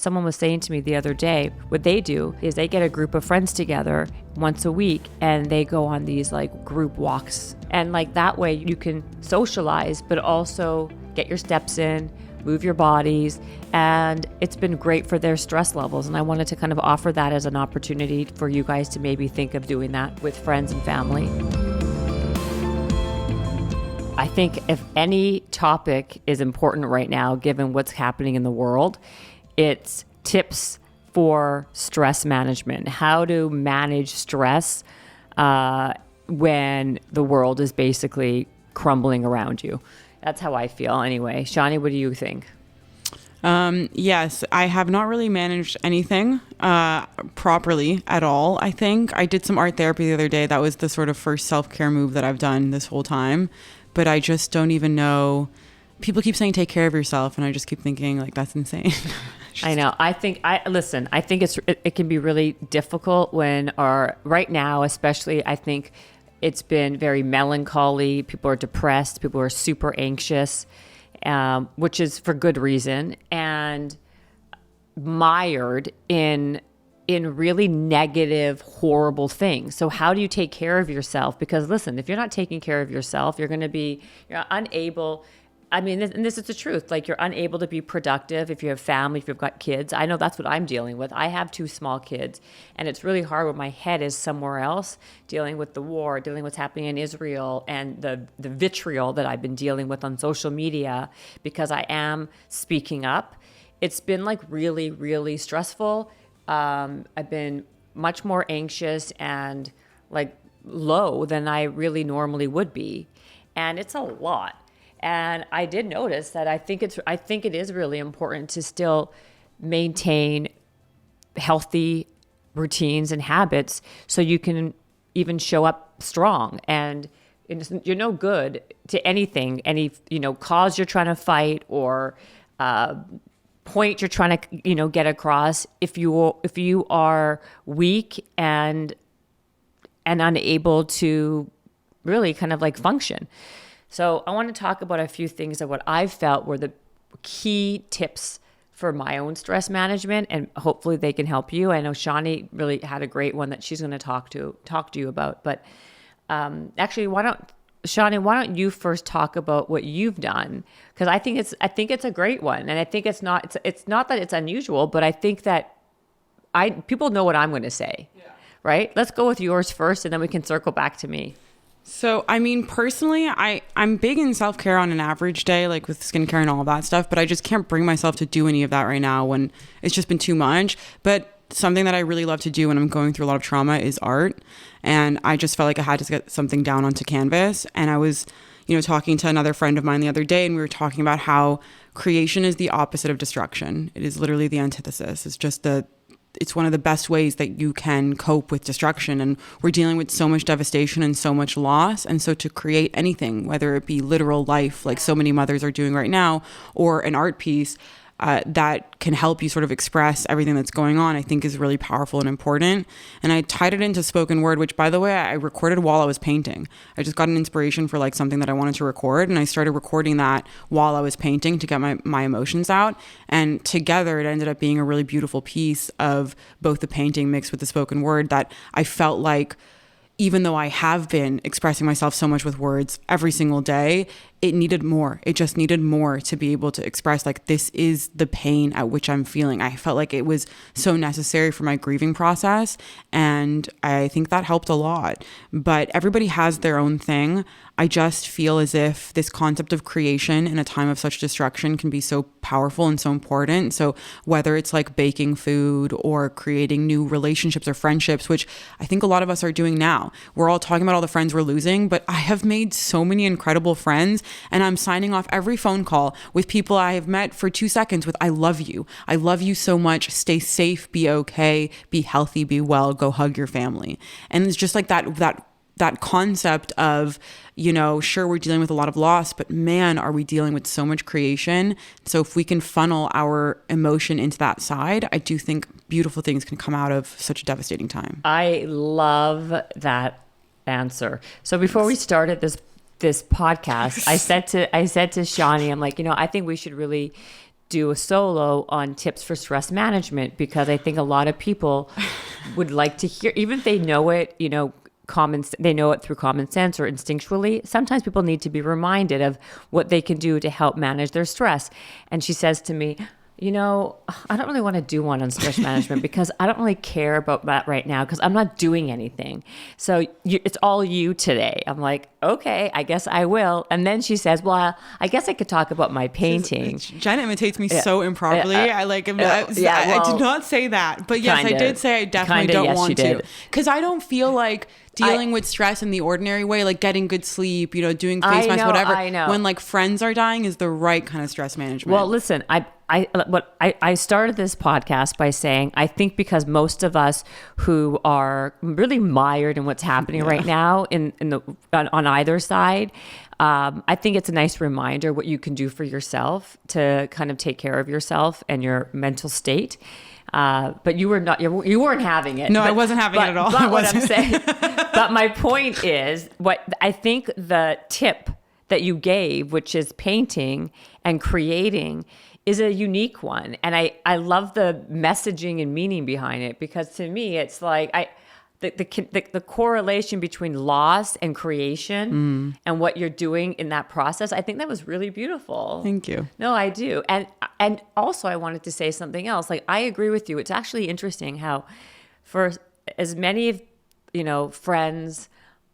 Someone was saying to me the other day, what they do is they get a group of friends together once a week and they go on these like group walks. And like that way you can socialize, but also get your steps in, move your bodies. And it's been great for their stress levels. And I wanted to kind of offer that as an opportunity for you guys to maybe think of doing that with friends and family. I think if any topic is important right now, given what's happening in the world, it's tips for stress management, how to manage stress when the world is basically crumbling around you. That's how I feel anyway. Shani, what do you think? Yes, I have not really managed anything properly at all. I think I did some art therapy the other day. That was the sort of first self-care move that I've done this whole time. But I just don't even know. People keep saying take care of yourself, and I just keep thinking like that's insane. I know. I think it can be really difficult when right now, especially, I think it's been very melancholy. People are depressed. People are super anxious, which is for good reason, and mired in really negative, horrible things. So how do you take care of yourself? Because listen, if you're not taking care of yourself, you're unable. I mean, and this is the truth. Like, you're unable to be productive if you have family, if you've got kids. I know that's what I'm dealing with. I have 2 small kids, and it's really hard when my head is somewhere else, dealing with the war, dealing with what's happening in Israel, and the vitriol that I've been dealing with on social media because I am speaking up. It's been like really, really stressful. I've been much more anxious and like low than I really normally would be, and it's a lot. And I did notice that I think it is really important to still maintain healthy routines and habits so you can even show up strong. And you're no good to anything, any cause you're trying to fight or point you're trying to get across if you are weak and unable to really kind of like function. So I want to talk about a few things of what I've felt were the key tips for my own stress management, and hopefully they can help you. I know Shani really had a great one that she's going to talk to you about. But actually, why don't you first talk about what you've done? Because I think it's a great one, and I think it's not that it's unusual, but I think that people know what I'm going to say, right? Let's go with yours first, and then we can circle back to me. So, I mean, personally, I'm big in self-care on an average day, like with skincare and all of that stuff, but I just can't bring myself to do any of that right now when it's just been too much. But something that I really love to do when I'm going through a lot of trauma is art. And I just felt like I had to get something down onto canvas. And I was, talking to another friend of mine the other day, and we were talking about how creation is the opposite of destruction. It is literally the antithesis. It's one of the best ways that you can cope with destruction. And we're dealing with so much devastation and so much loss. And so to create anything, whether it be literal life, like so many mothers are doing right now, or an art piece that can help you sort of express everything that's going on, I think is really powerful and important. And I tied it into spoken word, which, by the way, I recorded while I was painting. I just got an inspiration for like something that I wanted to record, and I started recording that while I was painting to get my emotions out. And together it ended up being a really beautiful piece of both the painting mixed with the spoken word that I felt like, even though I have been expressing myself so much with words every single day, it needed more. It just needed more to be able to express, like, this is the pain at which I'm feeling. I felt like it was so necessary for my grieving process, and I think that helped a lot. But everybody has their own thing. I just feel as if this concept of creation in a time of such destruction can be so powerful and so important. So whether it's like baking food or creating new relationships or friendships, which I think a lot of us are doing now. We're all talking about all the friends we're losing, but I have made so many incredible friends, and I'm signing off every phone call with people I have met for 2 seconds with, I love you. I love you so much. Stay safe, be okay, be healthy, be well, go hug your family. And it's just like that concept of, sure, we're dealing with a lot of loss, but man, are we dealing with so much creation. So if we can funnel our emotion into that side, I do think beautiful things can come out of such a devastating time. I love that answer. So before we started this podcast, I said to Shani, I'm like, I think we should really do a solo on tips for stress management, because I think a lot of people would like to hear, even if they know it, they know it through common sense or instinctually. Sometimes people need to be reminded of what they can do to help manage their stress. And she says to me, I don't really want to do one on stress management because I don't really care about that right now because I'm not doing anything. So it's all you today. I'm like, okay, I guess I will. And then she says, well, I guess I could talk about my painting. Jen imitates me so improperly. I did not say that. But yes, I did say I definitely don't want to. Because I don't feel like dealing with stress in the ordinary way, like getting good sleep, doing face masks, whatever. I know. When like friends are dying is the right kind of stress management. Well, listen, I started this podcast by saying I think because most of us who are really mired in what's happening right now on either side, I think it's a nice reminder what you can do for yourself to kind of take care of yourself and your mental state. But you weren't having it. No, I wasn't having it at all. But what I'm saying, but my point is, what I think the tip that you gave, which is painting and creating, is a unique one. And I love the messaging and meaning behind it, because to me, it's like the correlation between loss and creation and what you're doing in that process. I think that was really beautiful. Thank you. No, I do. And also I wanted to say something else. Like, I agree with you. It's actually interesting how for as many, friends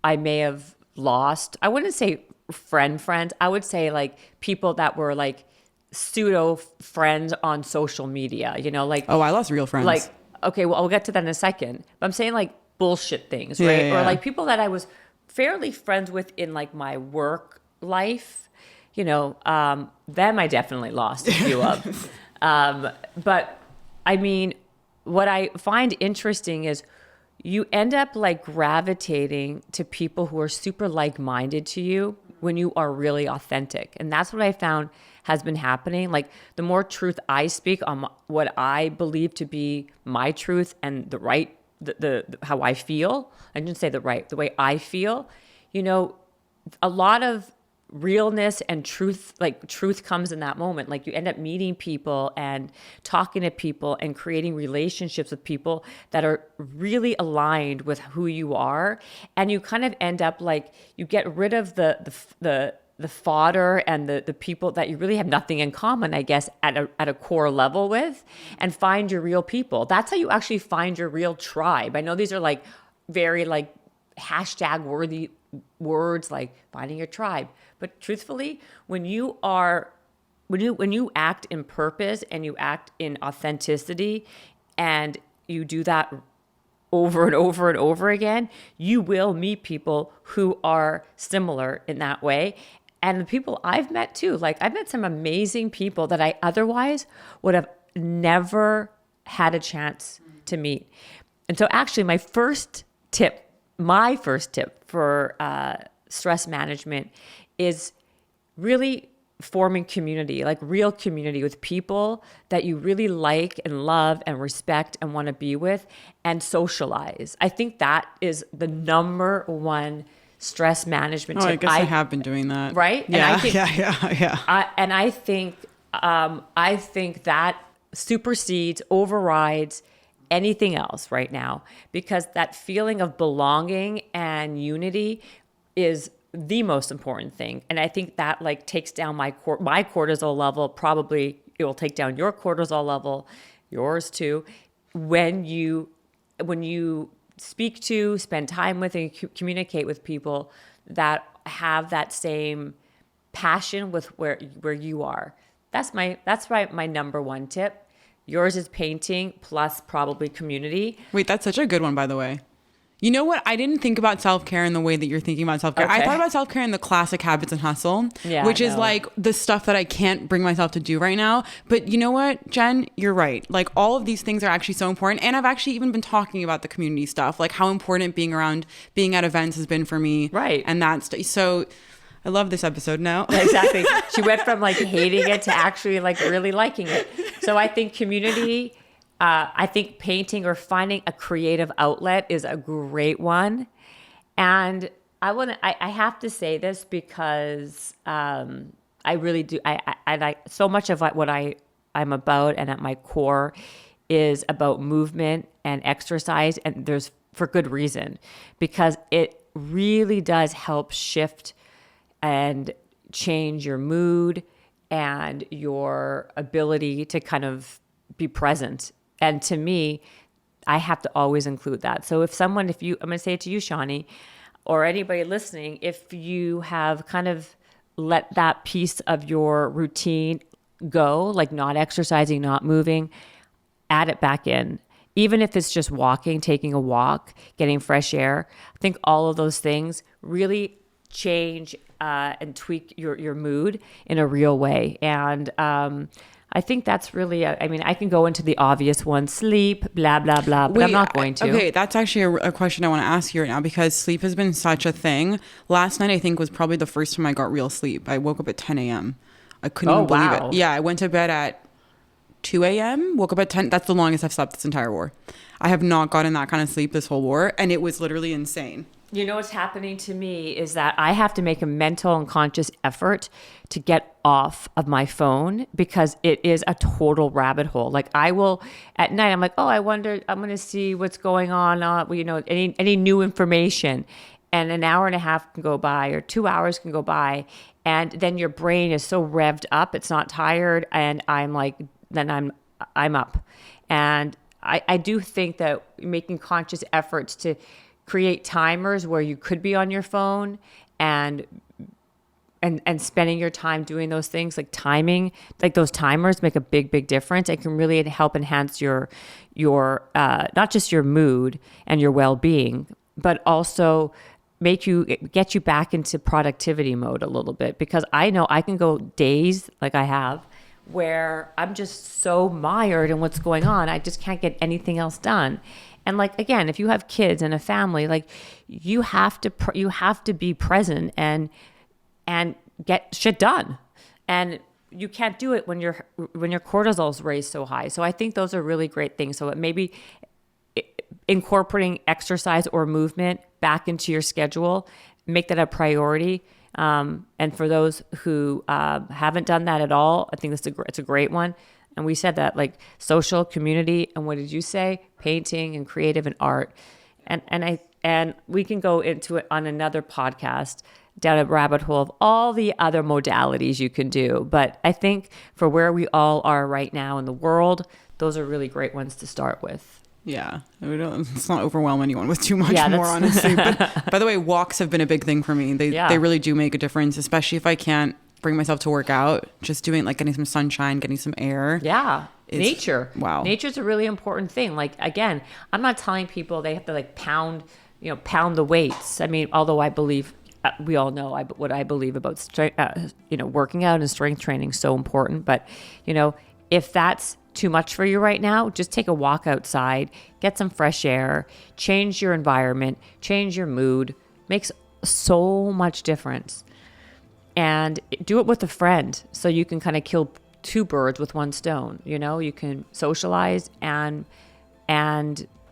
I may have lost, I wouldn't say friends. I would say like people that were like pseudo friends on social media, like, oh, I lost real friends. Like, okay, well, I'll get to that in a second, but I'm saying like bullshit things, right? Yeah. Or like people that I was fairly friends with in like my work life, them I definitely lost a few of. But I mean, what I find interesting is you end up like gravitating to people who are super like-minded to you when you are really authentic. And that's what I found has been happening. Like, the more truth I speak on what I believe to be my truth and the right, the how I feel, I didn't say the way I feel, a lot of realness and truth comes in that moment. Like, you end up meeting people and talking to people and creating relationships with people that are really aligned with who you are. And you kind of end up like, you get rid of the fodder and the people that you really have nothing in common, I guess, at a core level with, and find your real people. That's how you actually find your real tribe. I know these are like very like hashtag worthy words, like finding your tribe. But truthfully, when you act in purpose and you act in authenticity and you do that over and over and over again, you will meet people who are similar in that way. And the people I've met too, like I've met some amazing people that I otherwise would have never had a chance to meet. And so actually my first tip for stress management is really forming community, like real community with people that you really like and love and respect and want to be with, and socialize. I think that is the number one stress management tip. I guess I have been doing that. Right? Yeah, And I think, I think that supersedes, overrides anything else right now, because that feeling of belonging and unity is the most important thing. And I think that like takes down my cortisol level. Probably it will take down your cortisol level, yours too, when you speak to, spend time with, and communicate with people that have that same passion with where you are. That's my number one tip. Yours is painting plus probably community. Wait, that's such a good one, by the way. You know what? I didn't think about self-care in the way that you're thinking about self-care. Okay. I thought about self-care in the classic habits and hustle, which is like the stuff that I can't bring myself to do right now. But you know what, Jen? You're right. Like, all of these things are actually so important. And I've actually even been talking about the community stuff, like how important being at events has been for me. Right. And so I love this episode now. Exactly. She went from like hating it to actually like really liking it. So I think community, I think painting or finding a creative outlet is a great one. And I have to say this because I really do. I like so much of what I I'm about and at my core is about movement and exercise. And there's for good reason, because it really does help shift and change your mood and your ability to kind of be present. And to me, I have to always include that. So I'm going to say it to you, Shawnee, or anybody listening, if you have kind of let that piece of your routine go, like not exercising, not moving, add it back in. Even if it's just walking, taking a walk, getting fresh air, I think all of those things really change and tweak your mood in a real way. And I think that's really, I can go into the obvious one, sleep, blah, blah, blah, but I'm not going to. Okay, that's actually a question I want to ask you right now, because sleep has been such a thing. Last night, I think, was probably the first time I got real sleep. I woke up at 10 a.m. I couldn't even believe it. Yeah, I went to bed at 2 a.m., woke up at 10. That's the longest I've slept this entire war. I have not gotten that kind of sleep this whole war, and it was literally insane. You know what's happening to me is that I have to make a mental and conscious effort to get off of my phone, because it is a total rabbit hole. Like I will at night, I'm like, oh, I wonder, I'm going to see what's going on, any new information. And an hour and a half can go by, or 2 hours can go by. And then your brain is so revved up, it's not tired. And I'm like, then I'm up. And I do think that making conscious efforts to create timers where you could be on your phone and spending your time doing those things, like timing, like those timers make a big difference. It can really help enhance your not just your mood and your well-being, but also get you back into productivity mode a little bit. Because I know I can go days, like I have, where I'm just so mired in what's going on. I just can't get anything else done. And like, again, if you have kids and a family, like you have to be present and get shit done. And you can't do it when your cortisol's raised so high. So I think those are really great things. So maybe incorporating exercise or movement back into your schedule, make that a priority. And for those who haven't done that at all, I think it's a great one. And we said that, like social, community, and what did you say? Painting and creative and art. And we can go into it on another podcast, down a rabbit hole of all the other modalities you can do. But I think for where we all are right now in the world, those are really great ones to start with. Yeah, let's not overwhelm anyone with too much more, honestly. But by the way, walks have been a big thing for me. They really do make a difference, especially if I can't bring myself to work out. Just doing, like, getting some sunshine, getting some air. Yeah, nature. Wow, nature's a really important thing. Like, again, I'm not telling people they have to like pound the weights. I mean, although I believe we all know what I believe about working out and strength training is so important. But if that's too much for you right now, just take a walk outside, get some fresh air, change your environment, change your mood. Makes so much difference. And do it with a friend, so you can kind of kill two birds with one stone. You can socialize and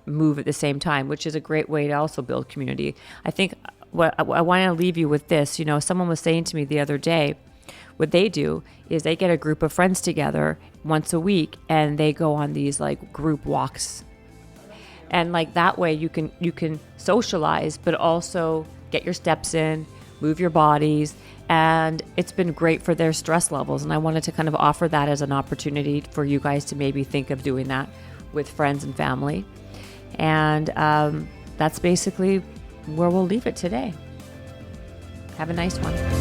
move at the same time, which is a great way to also build community. I think what I want to leave you with this. Someone was saying to me the other day, what they do is they get a group of friends together once a week, and they go on these like group walks. And like that way you can socialize, but also get your steps in, move your bodies. And it's been great for their stress levels. And I wanted to kind of offer that as an opportunity for you guys to maybe think of doing that with friends and family. And that's basically where we'll leave it today. Have a nice one.